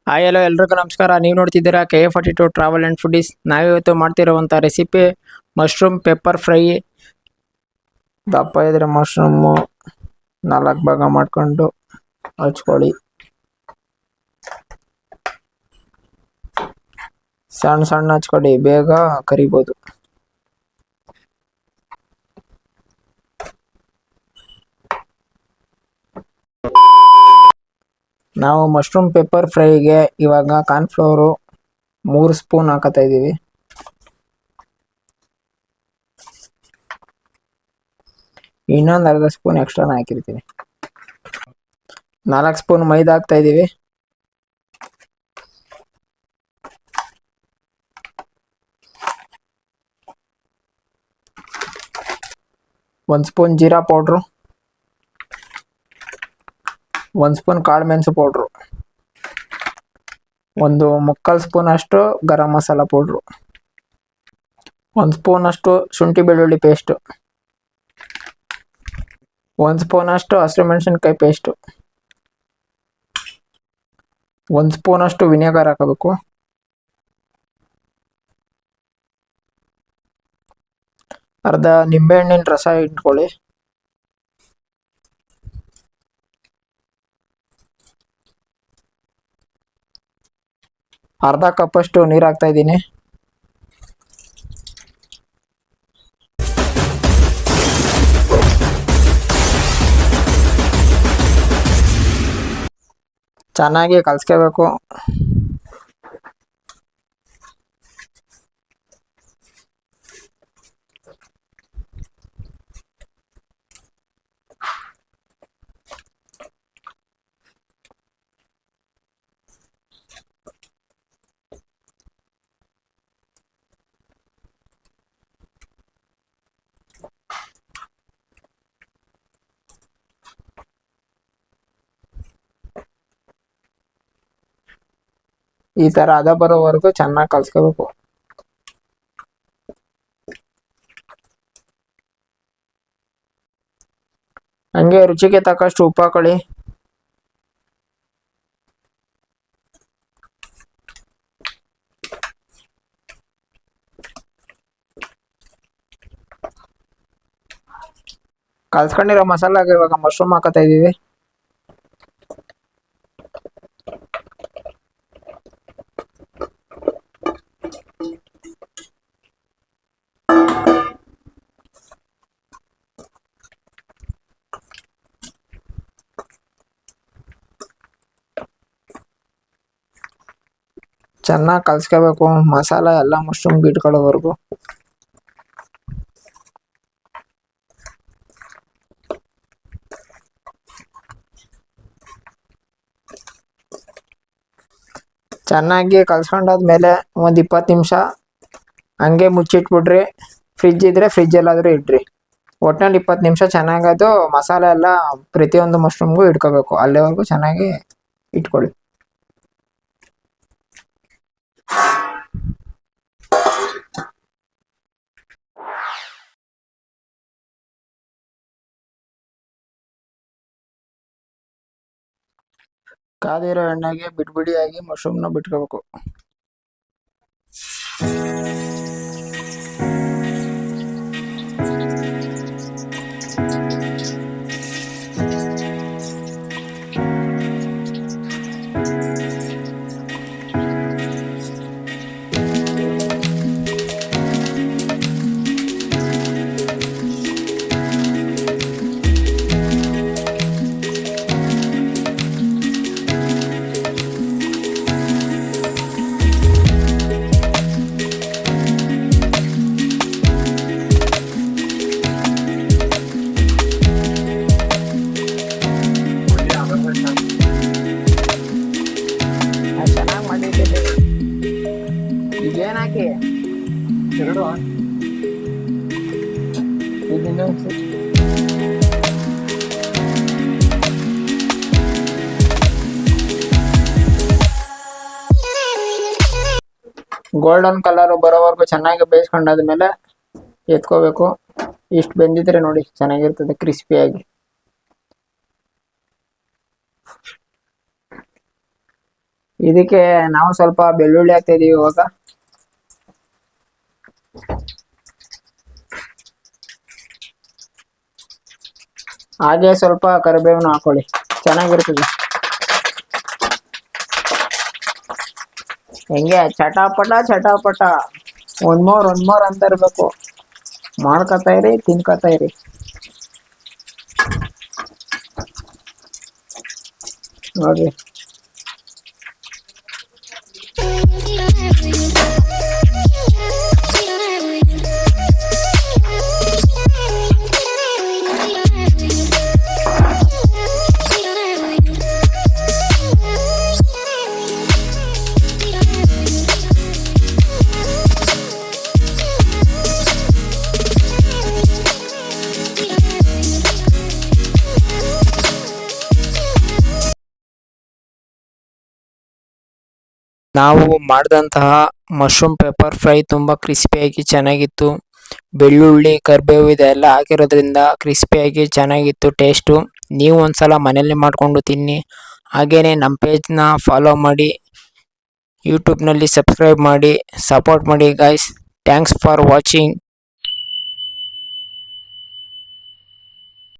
Hi hello ಎಲ್ರಿಗೂ ನಮಸ್ಕಾರ. ನೀವು ನೋಡ್ತಿದ್ದೀರಾ KA42 ಟ್ರಾವೆಲ್ ಆ್ಯಂಡ್ ಫುಡೀಸ್. ನಾವಿವತ್ತು ಮಾಡ್ತಿರೋವಂಥ ರೆಸಿಪಿ ಮಶ್ರೂಮ್ ಪೆಪ್ಪರ್ ಫ್ರೈ. ದಪ್ಪ ಇದ್ರೆ ಮಶ್ರೂಮು 4 ಭಾಗ ಮಾಡ್ಕೊಂಡು ಹಚ್ಕೊಳ್ಳಿ. ಸಣ್ಣ ಸಣ್ಣ ಹಚ್ಕೊಳ್ಳಿ, ಬೇಗ ಕರಿಬೋದು. ನಾವು ಮಶ್ರೂಮ್ ಪೆಪ್ಪರ್ ಫ್ರೈಗೆ ಇವಾಗ ಕಾರ್ನ್ಫ್ಲೋರು 3 ಸ್ಪೂನ್ ಹಾಕತ್ತಾ ಇದ್ದೀವಿ. ಇನ್ನೊಂದು ಅರ್ಧ ಸ್ಪೂನ್ ಎಕ್ಸ್ಟ್ರಾನ ಹಾಕಿರ್ತೀನಿ. 4 ಸ್ಪೂನ್ ಮೈದಾ ಹಾಕ್ತಾ ಇದ್ದೀವಿ. 1 ಸ್ಪೂನ್ ಜೀರಾ ಪೌಡ್ರು, 1 ಸ್ಪೂನ್ ಕಾಳು ಮೆಣಸು ಪೌಡ್ರು, 1/4 ಸ್ಪೂನ್ ಅಷ್ಟು ಗರಂ ಮಸಾಲ ಪೌಡ್ರು, 1 ಸ್ಪೂನ್ ಅಷ್ಟು ಶುಂಠಿ ಬೆಳ್ಳುಳ್ಳಿ ಪೇಸ್ಟು, 1 ಸ್ಪೂನ್ ಅಷ್ಟು ಹಸಿರು ಮೆಣಸಿನ್ಕಾಯಿ ಪೇಸ್ಟು, 1 ಸ್ಪೂನ್ ಅಷ್ಟು ವಿನೆಗರ್ ಹಾಕಬೇಕು. ಅರ್ಧ ನಿಂಬೆಹಣ್ಣಿನ ರಸ ಇಟ್ಕೊಳ್ಳಿ. ಅರ್ಧ ಕಪ್ ಅಷ್ಟು ನೀರು ಹಾಕ್ತಾ ಇದ್ದೀನಿ. ಚೆನ್ನಾಗಿ ಕಲಸ್ಕೋಬೇಕು. ಈ ತರ ಹದ ಬರೋವರೆಗೂ ಚೆನ್ನಾಗಿ ಕಲ್ಸ್ಕೋಬೇಕು. ಹಂಗೆ ರುಚಿಗೆ ತಕ್ಕಷ್ಟು ಉಪ್ಪು ಹಾಕೊಳ್ಳಿ. ಕಲ್ಸ್ಕೊಂಡಿರೋ ಮಸಾಲಾಗೆ ಇವಾಗ ಮಶ್ರೂಮ್ ಹಾಕತ್ತಾ ಇದೀವಿ. ಚೆನ್ನಾಗಿ ಕಲ್ಸ್ಕೋಬೇಕು, ಮಸಾಲ ಎಲ್ಲ ಮಶ್ರೂಮ್ ಇಟ್ಕೊಳ್ಳೋವರೆಗೂ. ಚೆನ್ನಾಗಿ ಕಲ್ಸ್ಕೊಂಡಾದ್ಮೇಲೆ ಒಂದು 20 ನಿಮಿಷ ಹಂಗೆ ಮುಚ್ಚಿಟ್ಬಿಡ್ರಿ. ಫ್ರಿಜ್ ಇದ್ರೆ ಫ್ರಿಜ್ಜಲ್ಲಾದರೂ ಇಡ್ರಿ. ಒಟ್ಟಿನಲ್ಲಿ 20 ನಿಮಿಷ ಚೆನ್ನಾಗದು ಮಸಾಲೆ ಎಲ್ಲ ಪ್ರತಿಯೊಂದು ಮಶ್ರೂಮ್ಗೂ ಇಟ್ಕೋಬೇಕು. ಅಲ್ಲಿವರೆಗೂ ಚೆನ್ನಾಗಿ ಇಟ್ಕೊಳ್ಳಿ. ಕಾದಿರೋ ಎಣ್ಣೆಗೆ ಬಿಡಿಯಾಗಿ ಮಶ್ರೂಮ್ನ ಬಿಟ್ಕೋಬೇಕು. ಚೆನ್ನಾಗಿ ಮಾಡಿದ್ದೇನೆ. ಈಗೇನು ಹಾಕಿ ಎರಡು ಗೋಲ್ಡನ್ ಕಲರ್ ಬರೋವರೆಗೂ ಚೆನ್ನಾಗಿ ಬೇಯಿಸ್ಕೊಂಡಾದ್ಮೇಲೆ ಎತ್ಕೋಬೇಕು. ಇಷ್ಟು ಬೆಂದಿದ್ರೆ ನೋಡಿ ಚೆನ್ನಾಗಿರ್ತದೆ ಕ್ರಿಸ್ಪಿಯಾಗಿ. ಇದಕ್ಕೆ ನಾವು ಸ್ವಲ್ಪ ಬೆಳ್ಳುಳ್ಳಿ ಹಾಕ್ತಾ ಇದೀವಿ ಇವಾಗ. ಹಾಗೆ ಸ್ವಲ್ಪ ಕರಿಬೇವನ್ನ ಹಾಕೊಳ್ಳಿ, ಚೆನ್ನಾಗಿರ್ತದೆ. ಹೆಂಗೆ ಚಟಾಪಟ ಚಟಾಪಟ ಒಂದ್ ಮೋರ್ ಅಂತ ಇರ್ಬೇಕು. ಮಾಡ್ಕೊತಾ ಇರಿ, ತಿನ್ಕೊತಾ ಇರಿ. ನೋಡ್ರಿ, ನಾವು ಮಾಡಿದಂತಹ ಮಶ್ರೂಮ್ ಪೆಪ್ಪರ್ ಫ್ರೈ ತುಂಬ ಕ್ರಿಸ್ಪಿಯಾಗಿ ಚೆನ್ನಾಗಿತ್ತು. ಬೆಳ್ಳುಳ್ಳಿ, ಕರಿಬೇವು ಇದೆಲ್ಲ ಹಾಕಿರೋದ್ರಿಂದ ಕ್ರಿಸ್ಪಿಯಾಗಿ ಚೆನ್ನಾಗಿತ್ತು ಟೇಸ್ಟು. ನೀವು ಒಂದ್ಸಲ ಮನೇಲಿ ಮಾಡಿಕೊಂಡು ತಿನ್ನಿ. ಹಾಗೆಯೇ ನಮ್ಮ ಪೇಜ್ನ ಫಾಲೋ ಮಾಡಿ, ಯೂಟ್ಯೂಬ್ನಲ್ಲಿ ಸಬ್ಸ್ಕ್ರೈಬ್ ಮಾಡಿ, ಸಪೋರ್ಟ್ ಮಾಡಿ ಗಾಯ್ಸ್. Thanks for watching.